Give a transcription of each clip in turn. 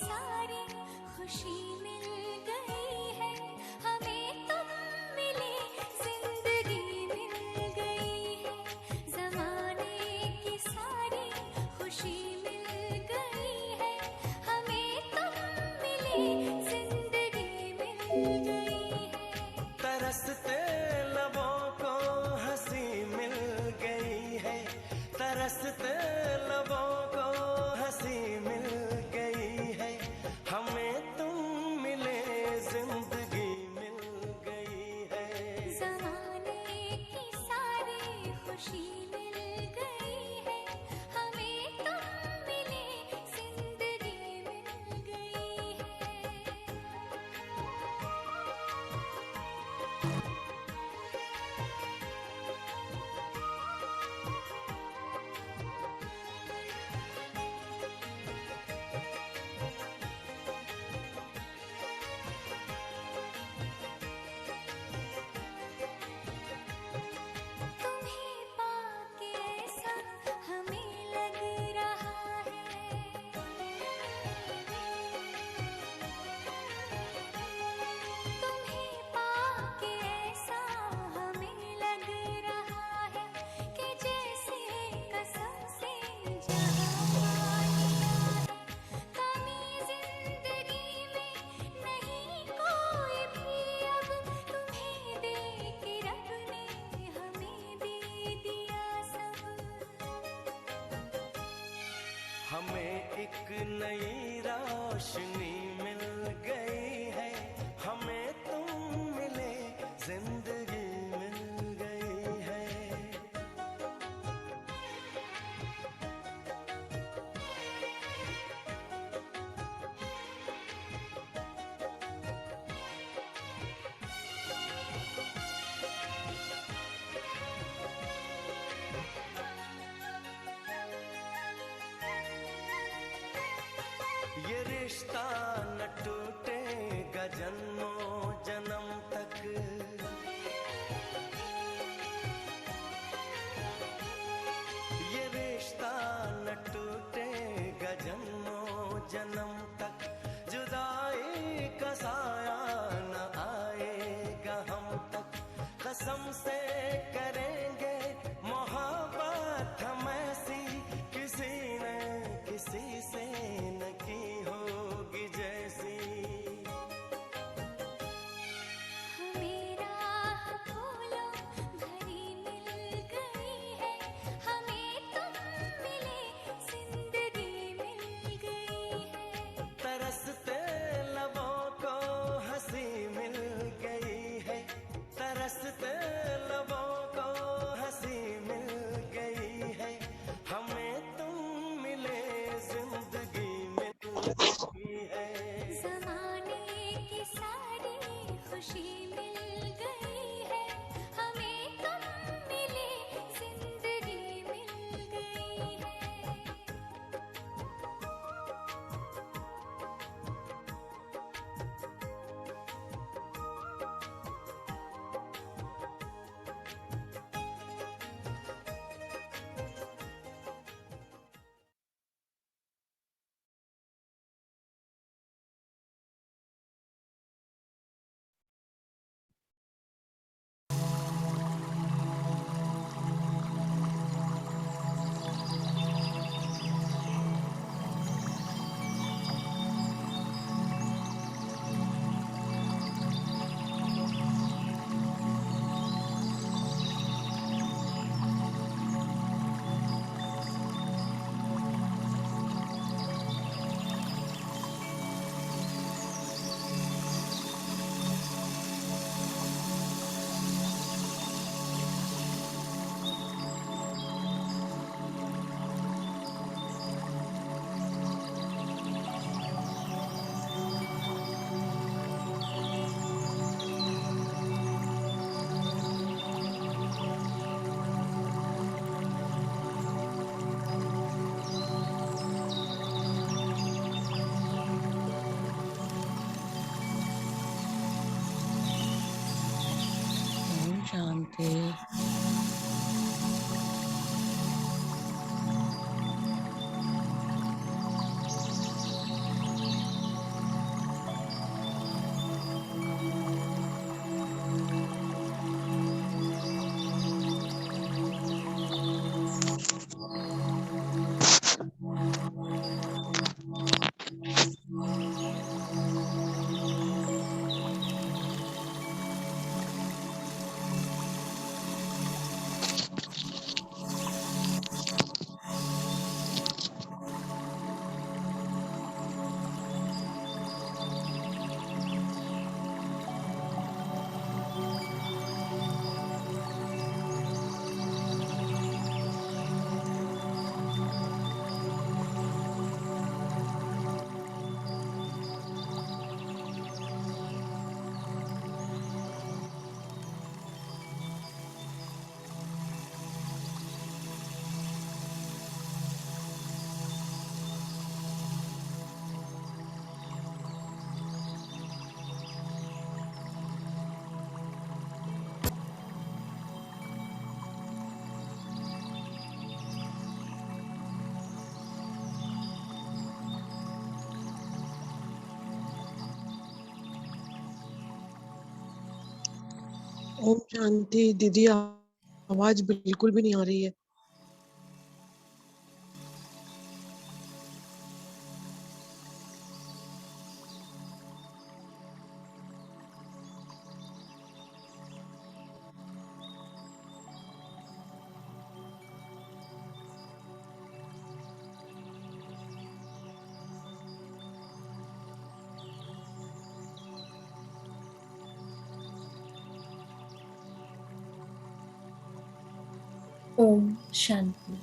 सारी खुशी मिल गई है हमें, तुम मिले जिंदगी मिल गई है। जमाने की सारी खुशी मिल गई है हमें, तुम मिले जिंदगी मिल गई है। तरसते लबों को हंसी मिल गई है, तरसते लबों को हंसी मिल गई है हमें, तुम मिले जिंदगी मिल गई है। जमाने की सारी खुशी मिल गई है हमें, तुम मिले जिंदगी मिल गई है। तुम्हें पाके ऐसा हमें लग रहा है, तुम्हें पाके ऐसा हमें लग रहा है कि जैसे कसम से जहाँ लिया है। कमी जिंदगी में नहीं कोई भी अब, तुम्हें दे के रब ने हमें दे दिया सब। हमें एक नई रोशनी मिल गई है हमें, तुम मिले जिंदगी मिल गई है। ये रिश्ता न टूटेगा जन्मों जन्म तक, ये रिश्ता न टूटेगा जन्मों जन्म तक। जुदाई का साया न आएगा हम तक, कसम से करेंगे मोहब्बत हम ऐसी, किसी ने किसी से न की होगी जैसी। हमें राह फूलों भरी मिल गई है हमें, तुम मिले जिंदगी मिल गई है। तरसते लबों को हंसी मिल गई है, तरसते लबों को हंसी मिल गई है हमें, तुम मिले जिंदगी मिल गई है। जमाने की सारी खुशी मिल गई है हमें, तुम मिले जिंदगी मिल गई है। शांति। ओम शांति दीदी। आवाज बिल्कुल भी नहीं आ रही है। ओम शांति।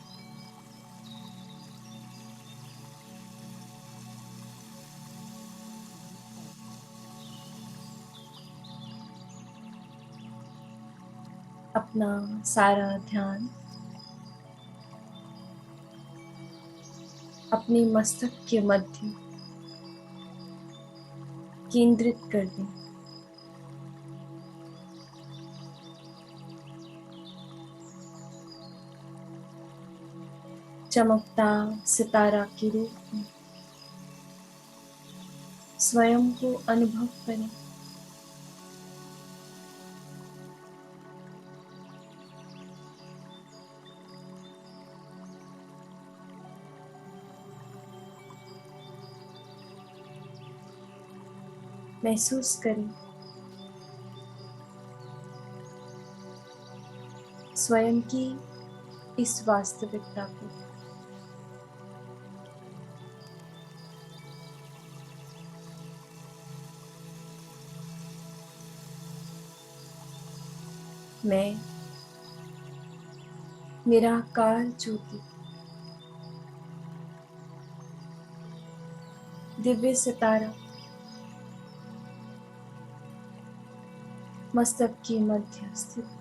अपना सारा ध्यान अपने मस्तक के मध्य केंद्रित कर दें। चमकता सितारा के रूप में स्वयं को अनुभव करें। महसूस करें स्वयं की इस वास्तविकता को। मैं निराकार ज्योति दिव्य सितारा मस्तक के मध्य स्थित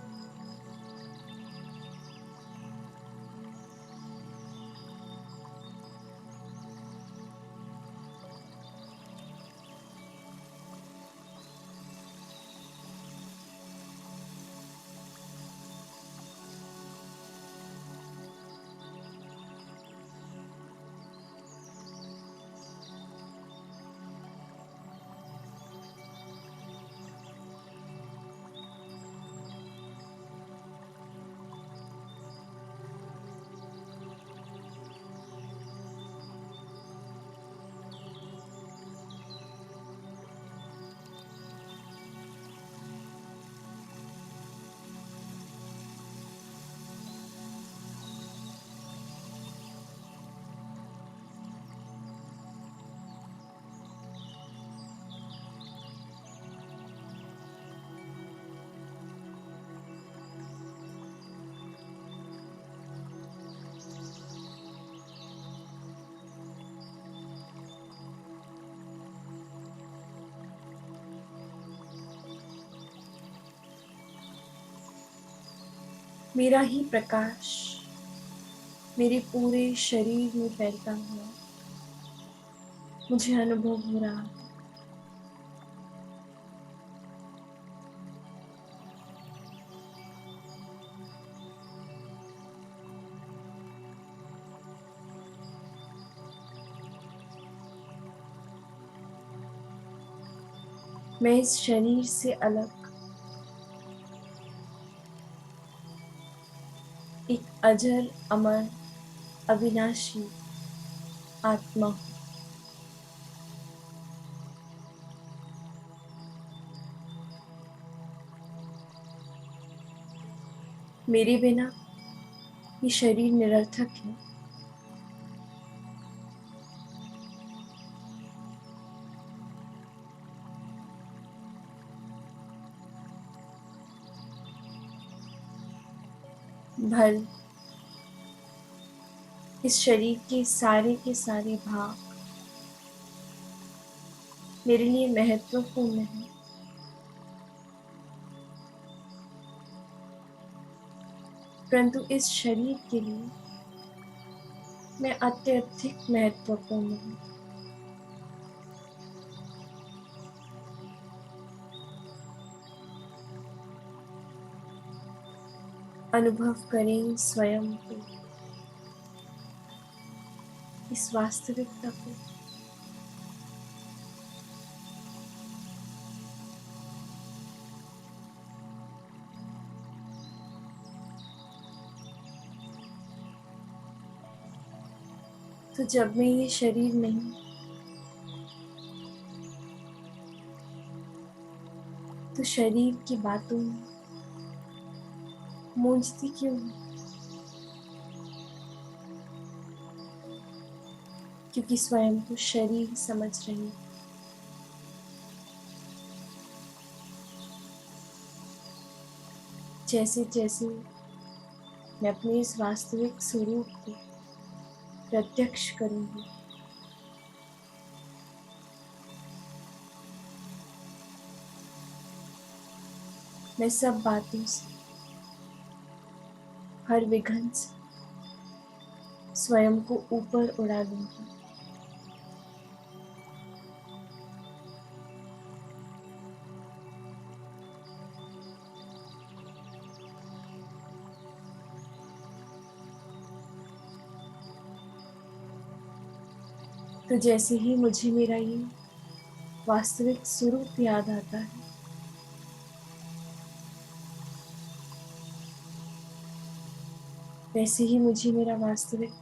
मेरा ही प्रकाश मेरे पूरे शरीर में फैलता हुआ मुझे अनुभव हो रहा है। मैं इस शरीर से अलग एक अजर अमर अविनाशी आत्मा हूँ। मेरे बिना ये शरीर निरर्थक है। भल इस शरीर के सारे भाग मेरे लिए महत्वपूर्ण है, परंतु इस शरीर के लिए मैं अत्यधिक महत्वपूर्ण हूँ। अनुभव करें स्वयं को, इस वास्तविकता को। तो जब मैं ये शरीर नहीं, तो शरीर की बातों में मूंझती क्यों हूँ? क्योंकि स्वयं को शरीर समझ रही हूँ। जैसे जैसे मैं अपने इस वास्तविक स्वरूप को प्रत्यक्ष करूंगी, मैं सब बातों से, हर विघन से स्वयं को ऊपर उड़ा दूंगी। तो जैसे ही मुझे मेरा ये वास्तविक स्वरूप याद आता है, वैसे ही मुझे मेरा वास्तविक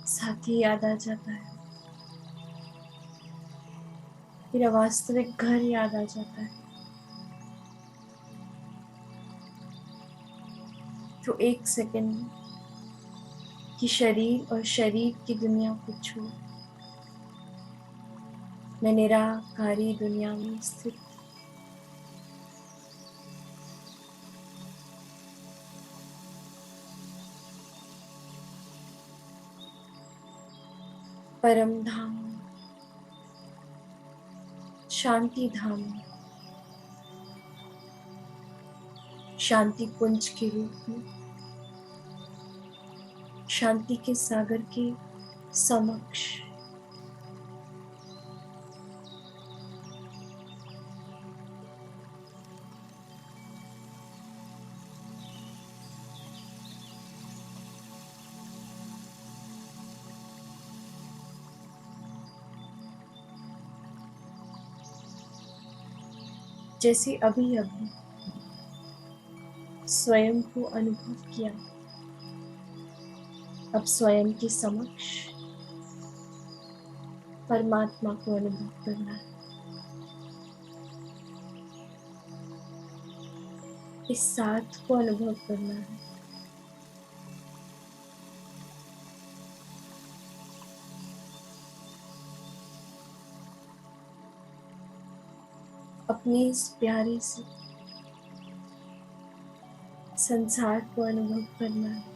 साथी याद आ जाता है, मेरा वास्तविक घर याद आ जाता है। तो एक सेकंड में कि शरीर और शरीर की दुनिया को छोड़ मैं निराकारी दुनिया में स्थित, परम धाम, शांति धाम, शांति पुंज के रूप में, शांति के सागर के समक्ष जैसे अभी अभी स्वयं को अनुभव किया, अब स्वयं के समक्ष परमात्मा को अनुभव करना है। इस साथ को अनुभव करना है। अपने इस प्यारे से संसार को अनुभव करना है।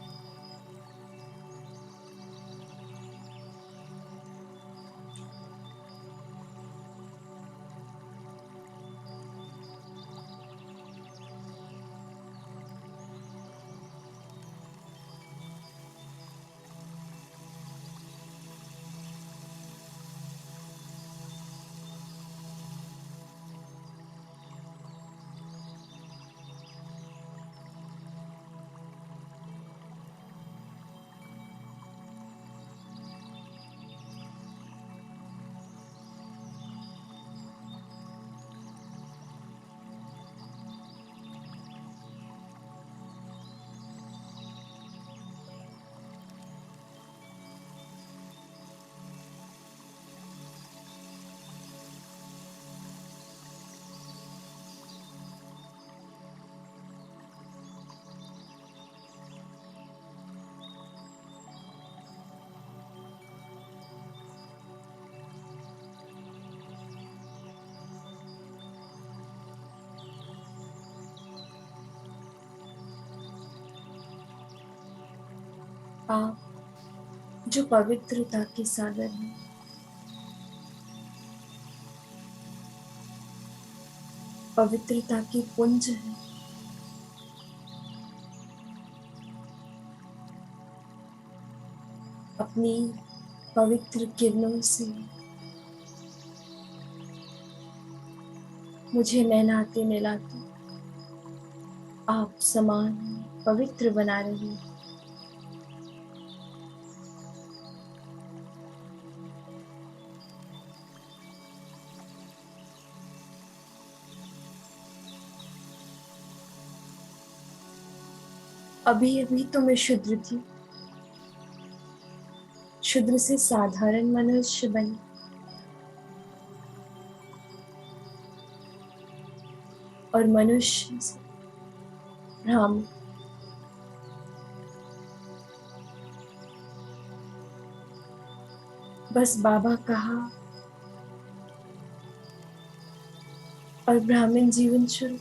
आप जो पवित्रता के सागर हैं, पवित्रता की पुंज है, अपनी पवित्र किरणों से मुझे नहलाते नहलाते आप समान पवित्र बना रही हैं। अभी अभी तो मैं शुद्ध थी, क्षुद्र से साधारण मनुष्य बने, और मनुष्य से ब्राह्मण। बस बाबा कहा और ब्राह्मण जीवन शुरू।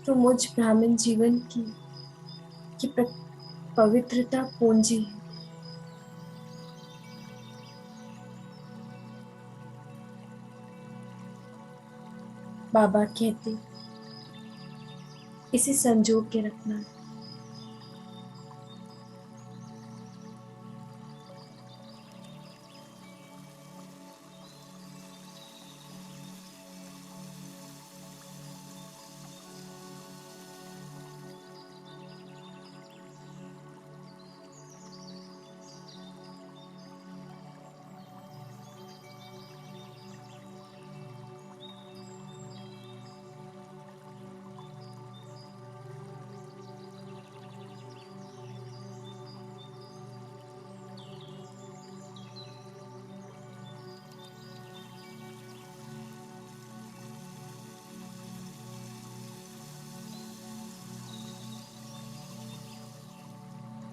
तो मुझ ब्राह्मण जीवन की पवित्रता पूंजी है। बाबा कहते इसे संजो के रखना।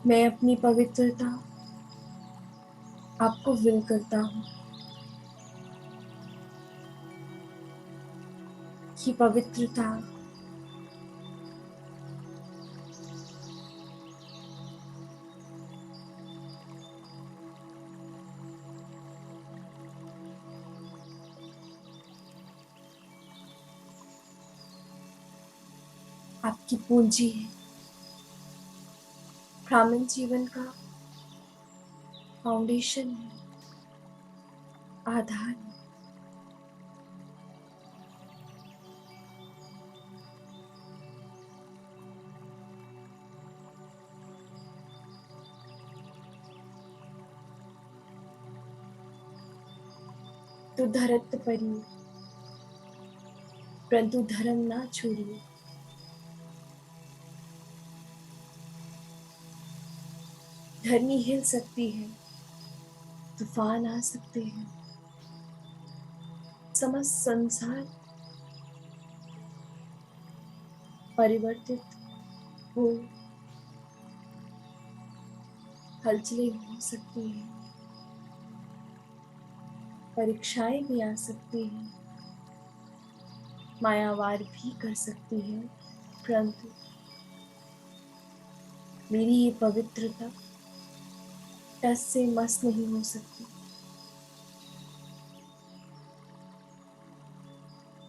मैं अपनी पवित्रता आपको विल करता हूँ कि पवित्रता आपकी पूंजी है। ब्राह्मण जीवन का फाउंडेशन है, आधार है। तो धरत परिये, परंतु धर्म ना छोड़िए। धरनी हिल सकती है, तूफान आ सकते हैं, समस्त संसार परिवर्तित हो, हलचलें हो सकती हैं, परीक्षाएं भी आ सकती हैं, मायावार भी कर सकती है, परंतु मेरी ये पवित्रता टस से मस नहीं हो सकती।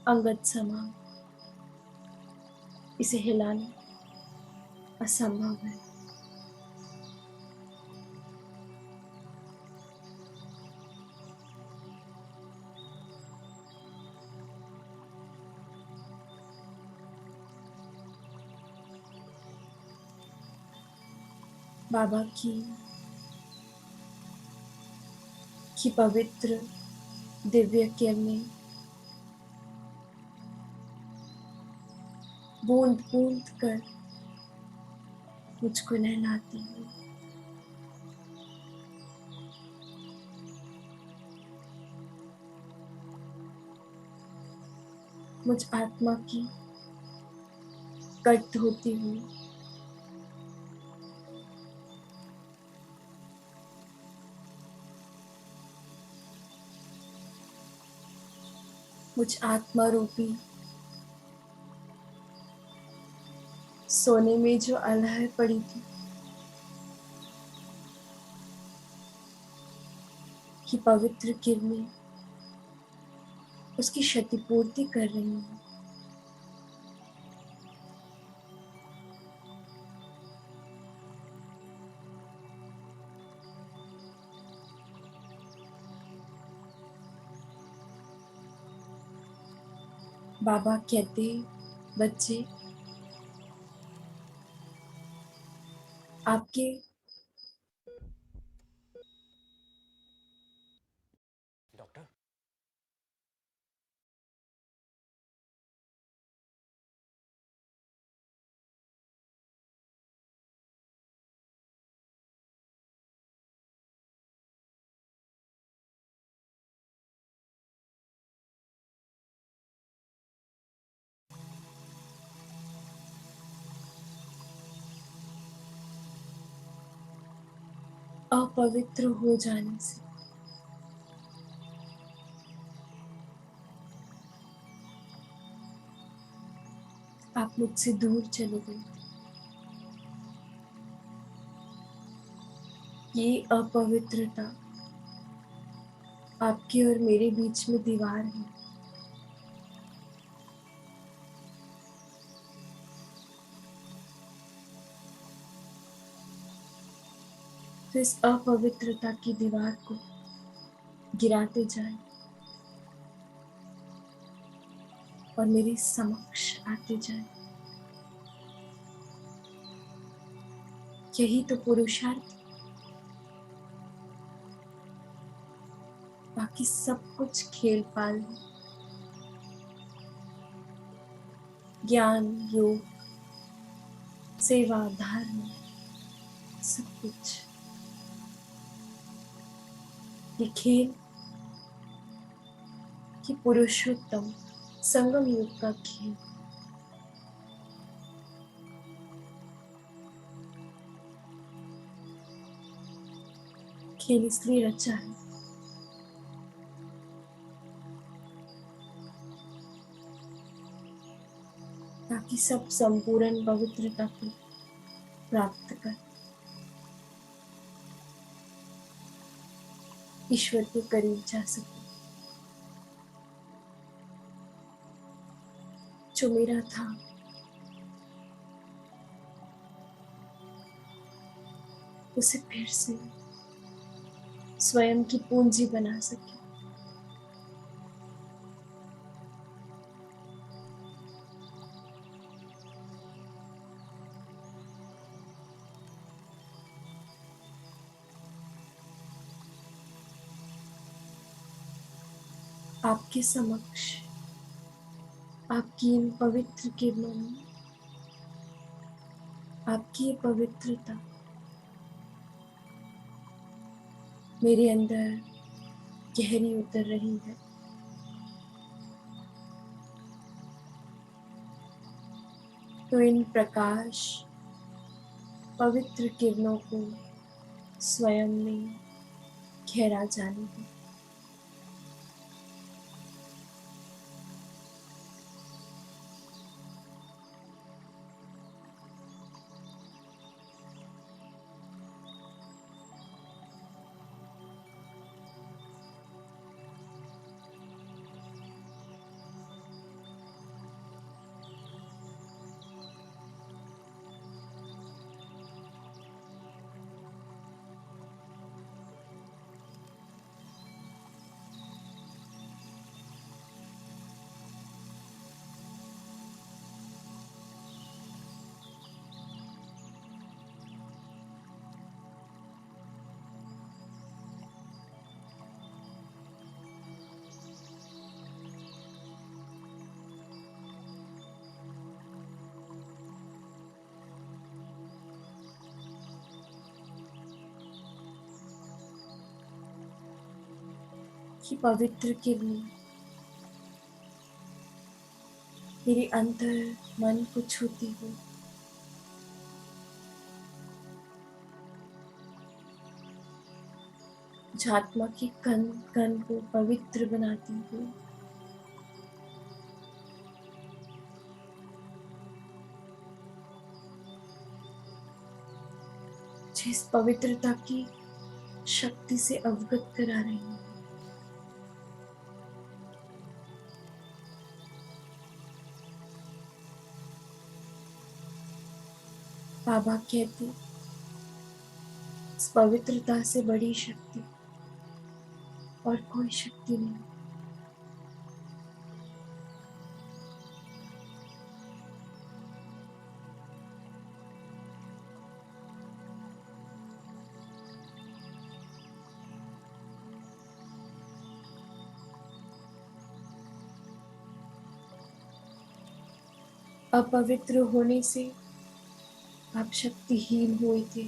अंगद समान इसे हिलाना असंभव है। बाबा की पवित्र दिव्य किरणें बूंद बूंद कर मुझको नहलाती है। मुझ आत्मा की कट होती हुई मुझ आत्मा रूपी सोने में जो अलहर पड़ी थी कि पवित्र किरणें उसकी क्षतिपूर्ति कर रही हैं। बाबा कहते बच्चे आपके डॉक्टर अपवित्र हो जाने से आप मुझसे दूर चले गए थे। ये अपवित्रता आपके और मेरे बीच में दीवार है। तो इस अपवित्रता की दीवार को गिराते जाएं और मेरे समक्ष आते जाएं। यही तो पुरुषार्थ, बाकी सब कुछ खेल पाल है। ज्ञान, योग, सेवा, धर्म, सब कुछ ये खेल कि पुरुषोत्तम संगम युग का खेल। खेल इसलिए रचा है ताकि सब संपूर्ण पवित्रता को प्राप्त कर ईश्वर के करीब जा सके। जो मेरा था उसे फिर से स्वयं की पूंजी बना सके। आपके समक्ष आपकी इन पवित्र किरणों में आपकी ये पवित्रता मेरे अंदर गहरी उतर रही है। तो इन प्रकाश पवित्र किरणों को स्वयं में गहरा जाने दो। कि पवित्र किरणें मेरे अंतर मन को छूती हो, जो आत्मा के कण कण को पवित्र बनाती हो। जिस पवित्रता की शक्ति से अवगत करा रही हूँ। बाबा कहते इस पवित्रता से बड़ी शक्ति और कोई शक्ति नहीं। अपवित्र होने से आप शक्तिहीन हुए थे।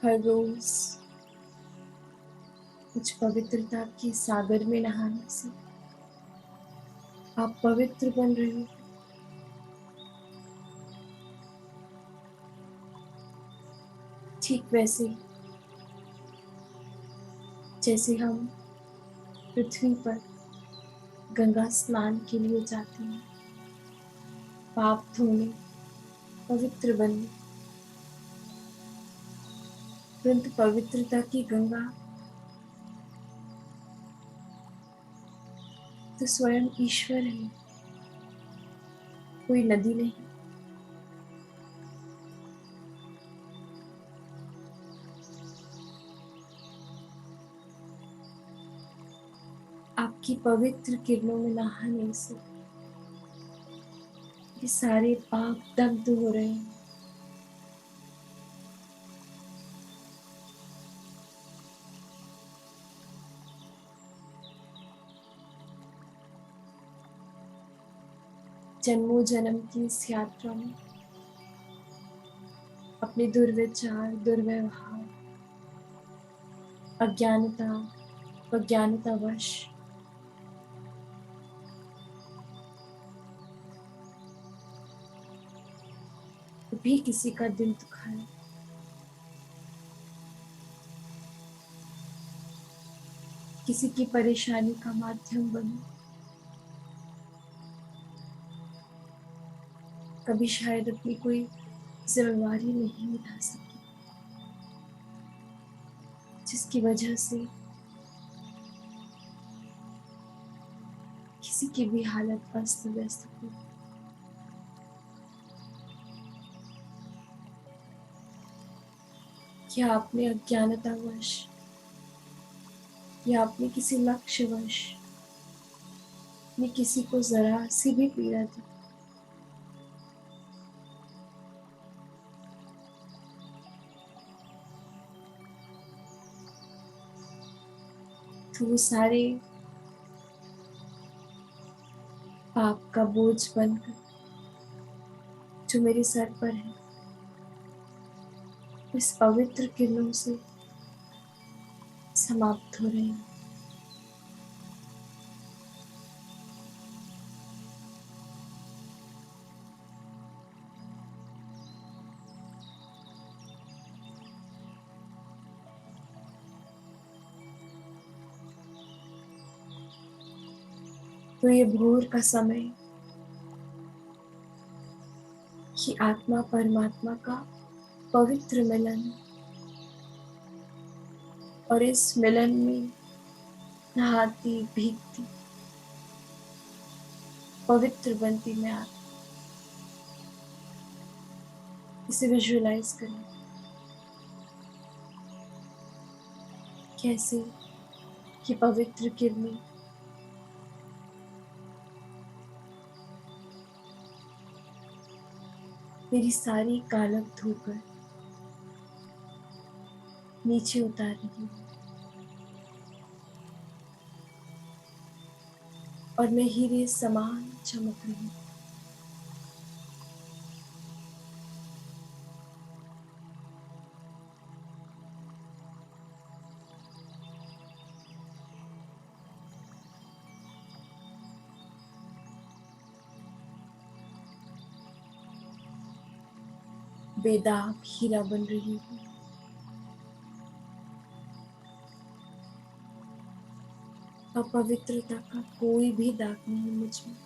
हर रोज कुछ पवित्रता के सागर में नहाने से आप पवित्र बन रहे हो। ठीक वैसे ही जैसे हम पृथ्वी पर गंगा स्नान के लिए जाते हैं, पाप धोने, पवित्र बनने, परंतु पवित्रता की गंगा तो स्वयं ईश्वर है, कोई नदी नहीं। आपकी पवित्र किरणों में नहाने से ये सारे पाप दग्ध हो रहे हैं। जन्मों जन्म की इस यात्रा में अपने दुर्विचार, दुर्व्यवहार, अज्ञानता व ज्ञानतावश भी किसी का दिल दुखाया, किसी की परेशानी का माध्यम बने, कभी शायद अपनी कोई जिम्मेवारी नहीं उठा सकी, जिसकी वजह से किसी की भी हालत अस्त व्यस्त हुई। क्या आपने अज्ञानतावश या आपने किसी लक्ष्यवश ने किसी को जरा सी भी पीड़ा दी, तो वो सारे पाप का बोझ बनकर जो मेरे सर पर है, इस पवित्र किरणों से समाप्त हो रहे हैं। तो ये भोर का समय कि आत्मा परमात्मा का पवित्र मिलन, और इस मिलन में नहाती भीगती पवित्र बनती मैं आत्मा, इसे विजुअलाइज करें। कैसे कि पवित्र किरणें मेरी सारी कालक धोकर नीचे उतार रही है, और मैं हीरे समान चमक रही हूँ। बेदाग हीरा बन रही हूँ। अपवित्रता का कोई भी दाग नहीं मुझ में।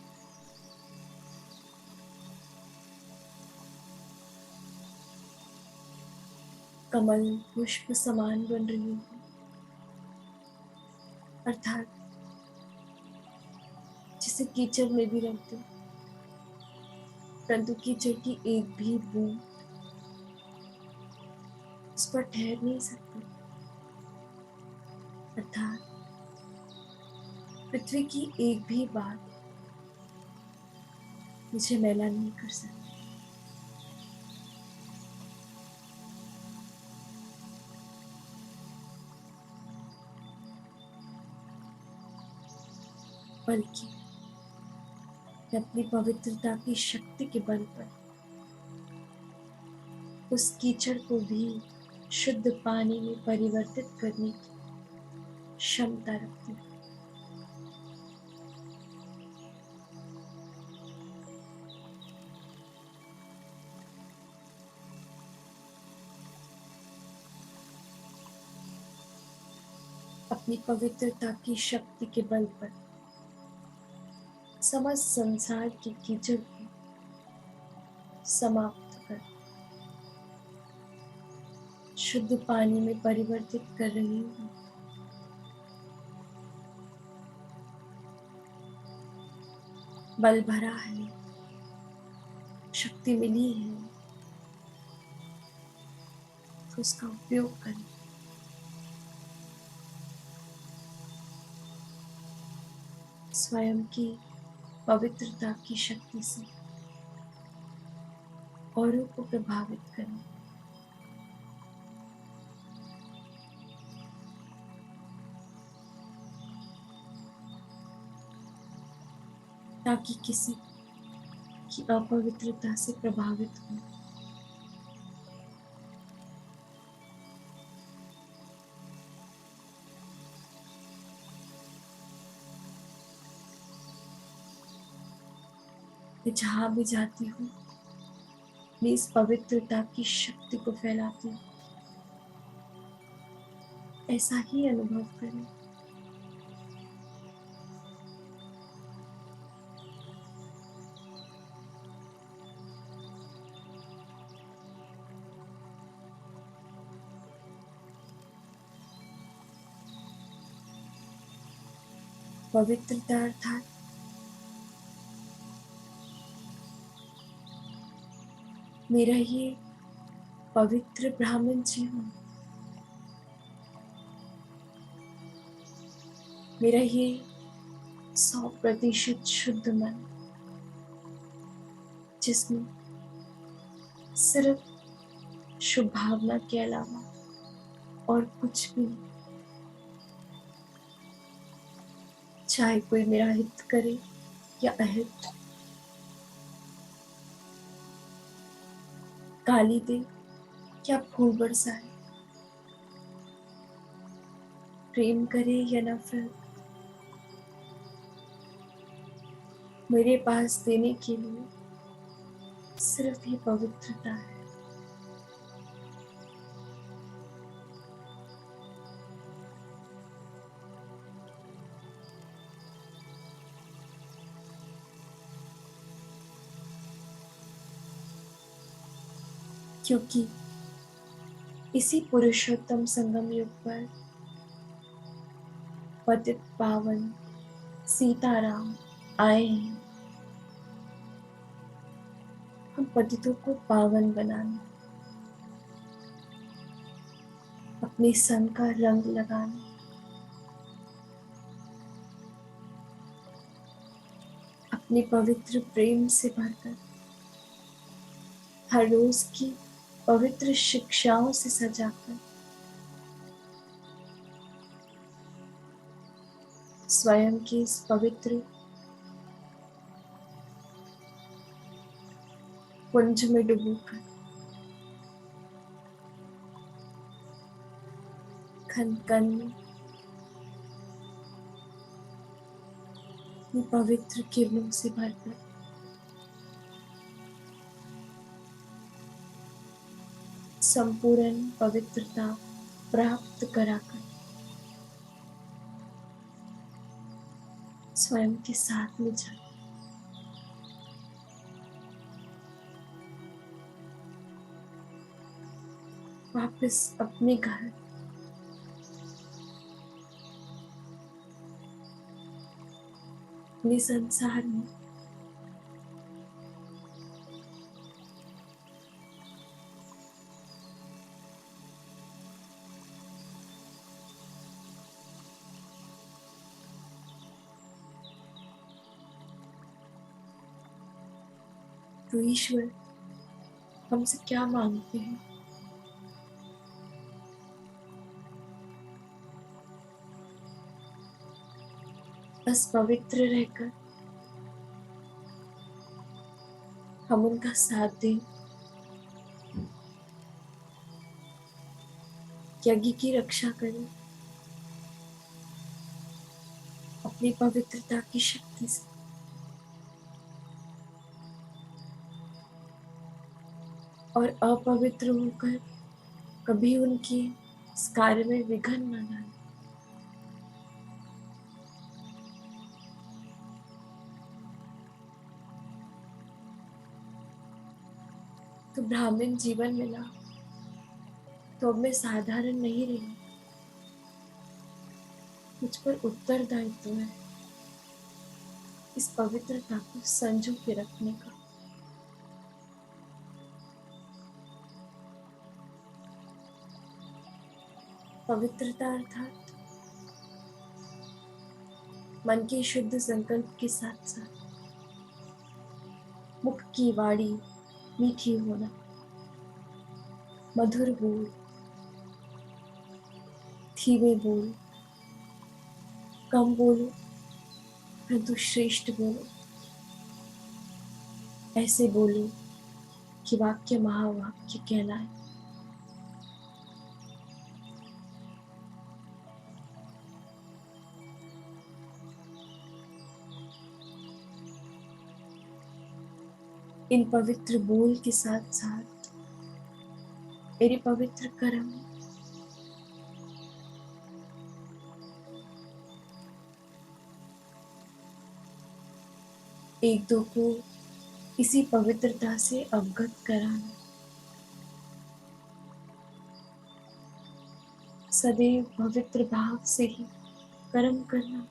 कमल पुष्प समान बन रही हूँ, अर्थात जिसे कीचड़ में भी रख दो, परंतु कीचड़ की एक भी बूंद उस पर ठहर नहीं सकती, अर्थात पृथ्वी की एक भी बात मुझे मैला नहीं कर सकती। बल्कि मैं अपनी पवित्रता की शक्ति के बल पर उस कीचड़ को भी शुद्ध पानी में परिवर्तित करने की क्षमता रखती हूँ। अपनी पवित्रता की शक्ति के बल पर समस्त संसार की कीचड़ को समाप्त कर शुद्ध पानी में परिवर्तित कर रही हूँ। बल भरा है, शक्ति मिली है, तो उसका उपयोग करें। स्वयं की पवित्रता की शक्ति से औरों को प्रभावित करें। ताकि किसी की अपवित्रता से प्रभावित हो। मैं जहां भी जाती हूँ, मैं इस पवित्रता की शक्ति को फैलाती हूँ। ऐसा ही अनुभव करें। पवित्रता अर्थात मेरा ये पवित्र ब्राह्मण जीवन, मेरा ये 100% शुद्ध मन, जिसमें सिर्फ शुभ भावना के अलावा और कुछ भी नहीं। चाहे कोई मेरा हित करे या अहित, गाली दे या फूल बरसाए, प्रेम करे या नफरत, मेरे पास देने के लिए सिर्फ ही पवित्रता है। क्योंकि इसी पुरुषोत्तम संगम युग पर पतित पावन सीताराम आए हैं, हम पतितों को पावन बनाने, अपने संग का रंग लगाने, अपने पवित्र प्रेम से भरकर, हर रोज की पवित्र शिक्षाओं से सजाकर, स्वयं की इस पवित्र कुंज में डूबकर खन खन में ये पवित्र किरणों से भरकर संपूर्ण पवित्रता प्राप्त कराकर स्वयं के साथ में जा वापस अपने घर अपने संसार में तो ईश्वर हमसे क्या मांगते हैं? बस पवित्र रहकर हम उनका साथ दें, यज्ञ की रक्षा करें अपनी पवित्रता की शक्ति से, और अपवित्र होकर कभी उनके इस कार्य में विघ्न न डालें। तो ब्राह्मण जीवन मिला, तो अब मैं साधारण नहीं रही। मुझ पर उत्तरदायित्व है इस पवित्रता को संजो के रखने का। पवित्रता अर्थात मन के शुद्ध संकल्प के साथ साथ मुख की वाणी मीठी होना, मधुर बोल, धीमे बोल, कम बोलो परंतु श्रेष्ठ बोलो। ऐसे बोलो कि वाक्य महावाक्य कहलाए। इन पवित्र बोल के साथ साथ मेरे पवित्र कर्म, एक दो को इसी पवित्रता से अवगत कराना, सदैव पवित्र भाव से ही कर्म करना।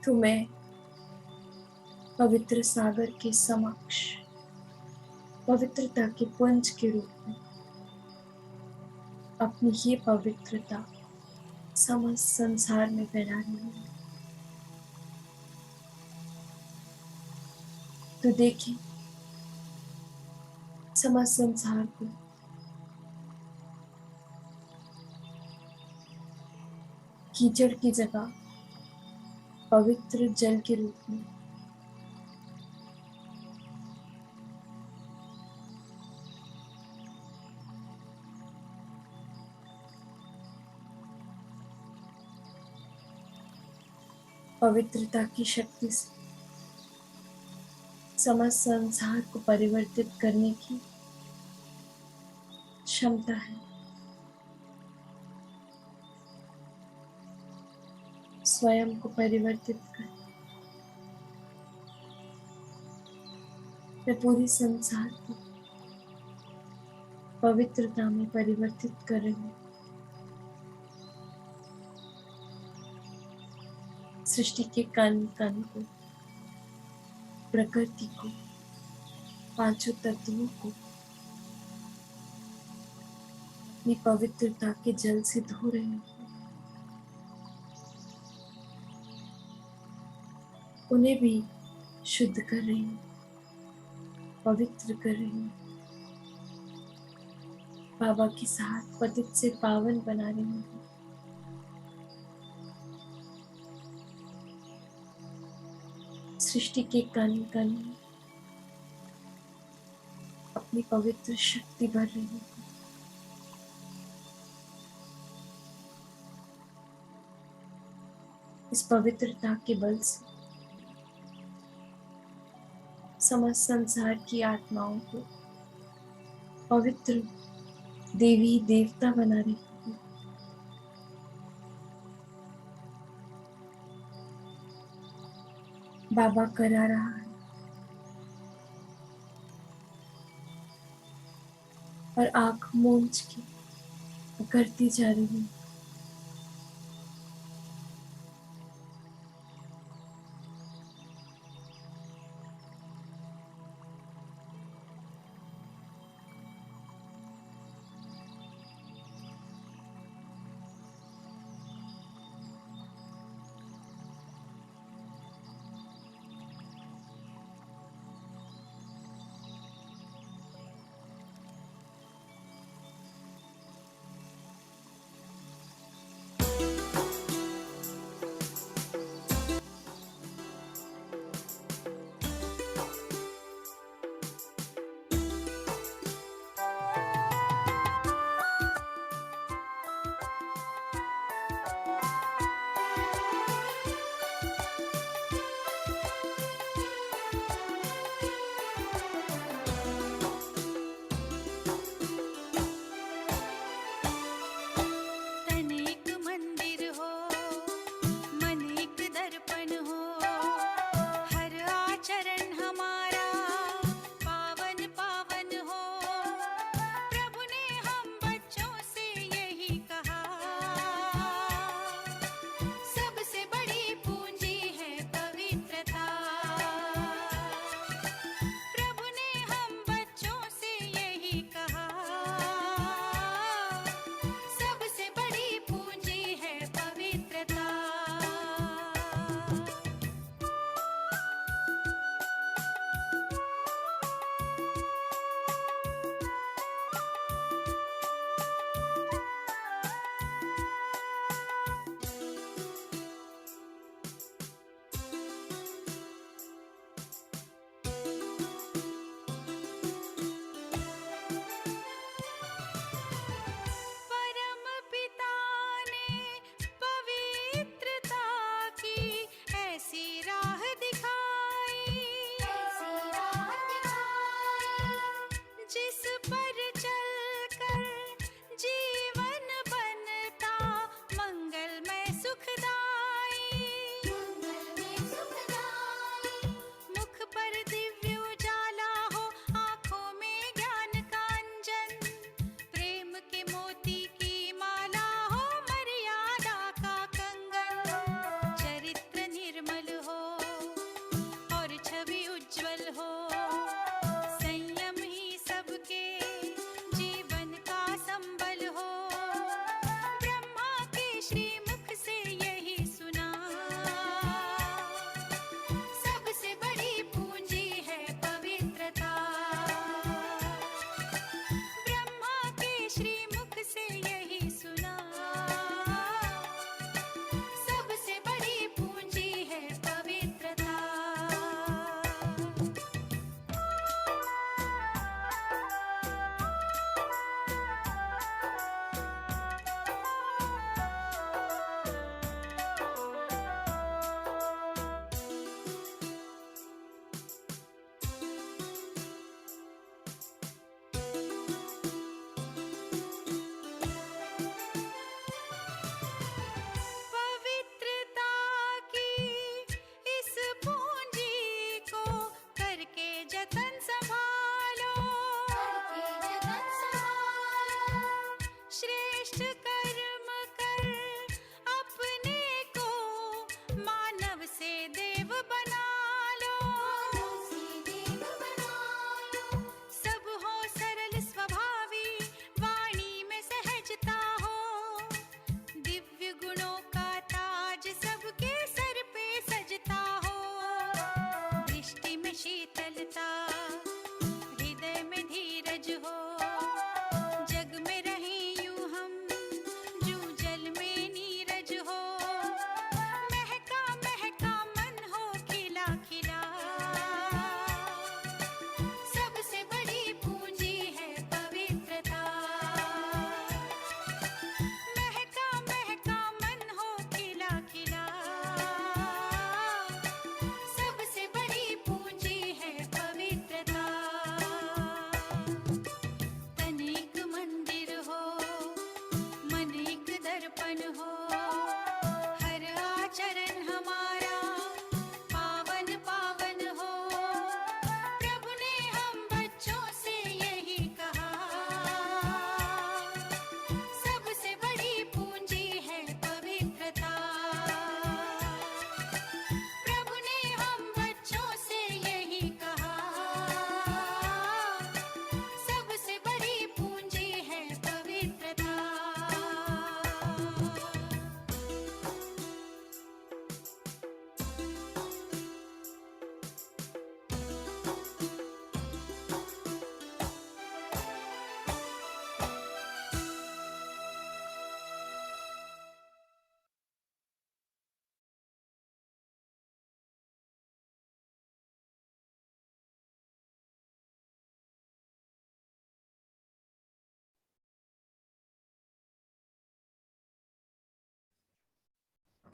तो मैं पवित्र सागर के समक्ष पवित्रता के पुंज के रूप में अपनी ये पवित्रता समस्त संसार में फैला रही हूँ। तो देखें समस्त संसार को कीचड़ की जगह पवित्र जल के रूप में पवित्रता की शक्ति से समस्त संसार को परिवर्तित करने की क्षमता है। स्वयं को परिवर्तित कर मैं पूरी संसार को पवित्रता में परिवर्तित कर रही हूँ। सृष्टि के कण कण को, प्रकृति को, पांचों तत्वों को अपनी पवित्रता के जल से धो रही हूँ। उन्हें भी शुद्ध कर रही हूँ, पवित्र कर रही हूँ। बाबा के साथ पतित से पावन बना रही हूँ। सृष्टि के कण कण में अपनी पवित्र शक्ति भर रही हूँ। इस पवित्रता के बल से समस्त संसार की आत्माओं को पवित्र देवी देवता बना रही हूँ। बाबा करा रहा है और आंख मूंझ के करती जा रही हूँ।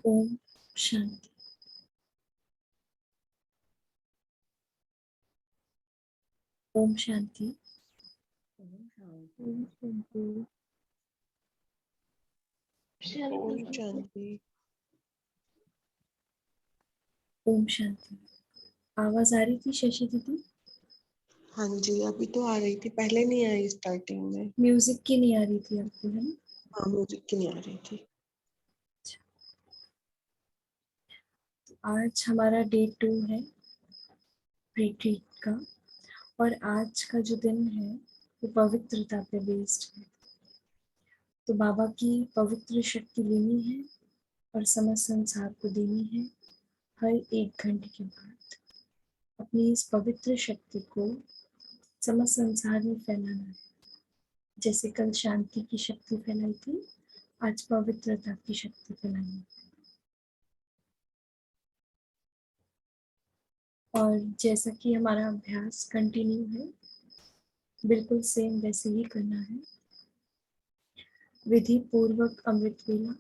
ओम शांति। ओम शांति। ओम शांति। ओम शांति। ओम शांति। आवाज आ रही थी शशि दीदी? हाँ जी, अभी तो आ रही थी, पहले नहीं आई स्टार्टिंग में। म्यूजिक की नहीं आ रही थी आपको, है ना? हाँ, म्यूजिक की नहीं आ रही थी। आज हमारा डे 2 है रिट्रीट का, और आज का जो दिन है वो पवित्रता पे बेस्ड है। तो बाबा की पवित्र शक्ति लेनी है और समस्त संसार को देनी है। हर 1 घंटे के बाद अपनी इस पवित्र शक्ति को समस्त संसार में फैलाना है। जैसे कल शांति की शक्ति फैलाई थी, आज पवित्रता की शक्ति फैलानी है। और जैसा कि हमारा अभ्यास कंटिन्यू है, बिल्कुल सेम वैसे ही करना है। विधि पूर्वक अमृत वेला,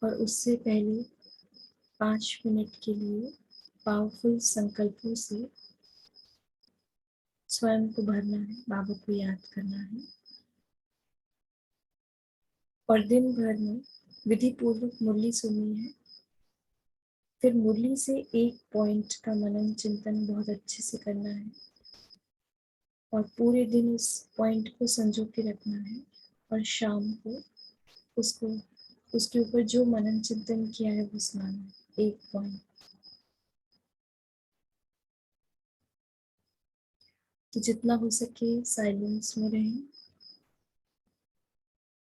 और उससे पहले 5 मिनट के लिए पावरफुल संकल्पों से स्वयं को भरना है, बाबा को याद करना है। और दिन भर में विधि पूर्वक मुरली सुननी है। फिर मुरली से एक पॉइंट का मनन चिंतन बहुत अच्छे से करना है, और पूरे दिन उस पॉइंट को संजो के रखना है। और शाम को उसको, उसके ऊपर जो मनन चिंतन किया है वो सुनाना है, एक पॉइंट। तो जितना हो सके साइलेंस में रहें,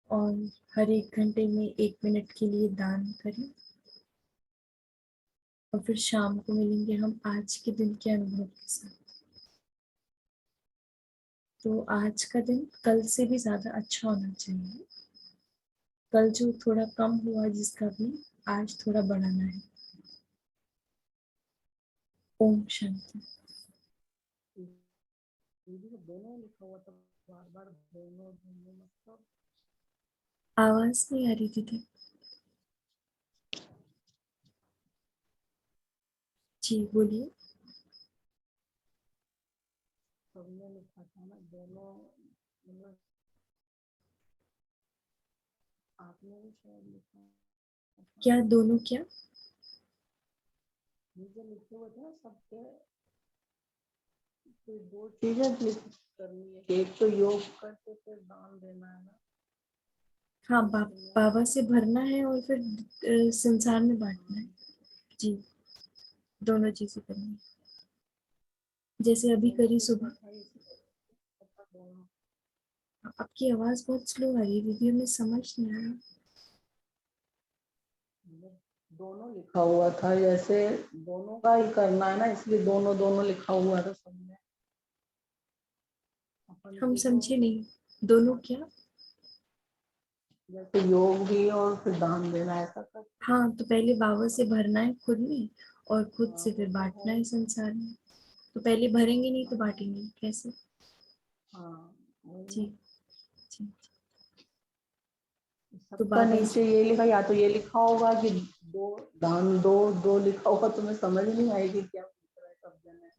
और हर 1 घंटे में 1 मिनट के लिए दान करें। और फिर शाम को मिलेंगे हम आज के दिन के अनुभव के साथ। तो आज का दिन कल से भी ज़्यादा अच्छा होना चाहिए। कल जो थोड़ा कम हुआ जिसका भी, आज थोड़ा बढ़ाना है। ओम शांति। दोनों लिखा हुआ था, बार बार दोनों दोनों मतलब आवाज नहीं आ रही थी। जी बोलिए। सबने लिखा था ना दोनों, मतलब आपने भी शायद लिखा था। क्या दोनों क्या? नीचे लिखे हुए थे ना सबके, कोई 2 चीजें करनी है, एक तो योग करके फिर दान देना है ना। हाँ, बाबा से भरना है और फिर संसार में बांटना है। जी, दोनों चीजें करनी है, जैसे अभी करी सुबह। दोनों आपकी आवाज बहुत स्लो आ रही है दीदी, हमें समझ नहीं आ रहा। दोनों लिखा हुआ था, जैसे दोनों का ही करना है ना, इसलिए दोनों दोनों लिखा हुआ था सबने। अपन हम भी तो समझे नहीं, दोनों क्या? जैसे योग भी और फिर दान देना, ऐसा कर। हाँ, तो पहले बाबा से भरना है खुद में, और खुद हाँ से वो फिर तो बांटना है। है संसार में। तो पहले भरेंगे नहीं तो बांटेंगे कैसे? हाँ वही जी ना। जी। तो सबका बाबा नीचे ये लिखा, या तो ये लिखा होगा कि दो दान दो, दो लिखा होगा, तुम्हें समझ नहीं आएगी क्या लिख रहा है सब जने।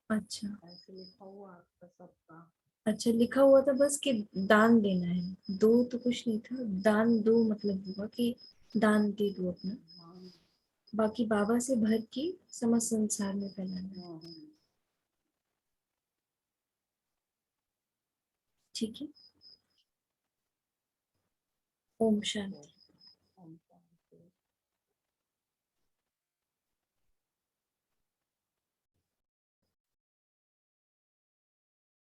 अच्छा ऐसे लिखा हुआ आपका सबका। अच्छा, लिखा हुआ था बस कि दान देना है, दो तो कुछ नहीं था। दान दो मतलब हुआ कि दान दे दो अपना, हाँ, बाकी बाबा से भर के समस्त संसार में फैलाना है। हाँ, हाँ। ठीक है। ओम शांति। हम शांति।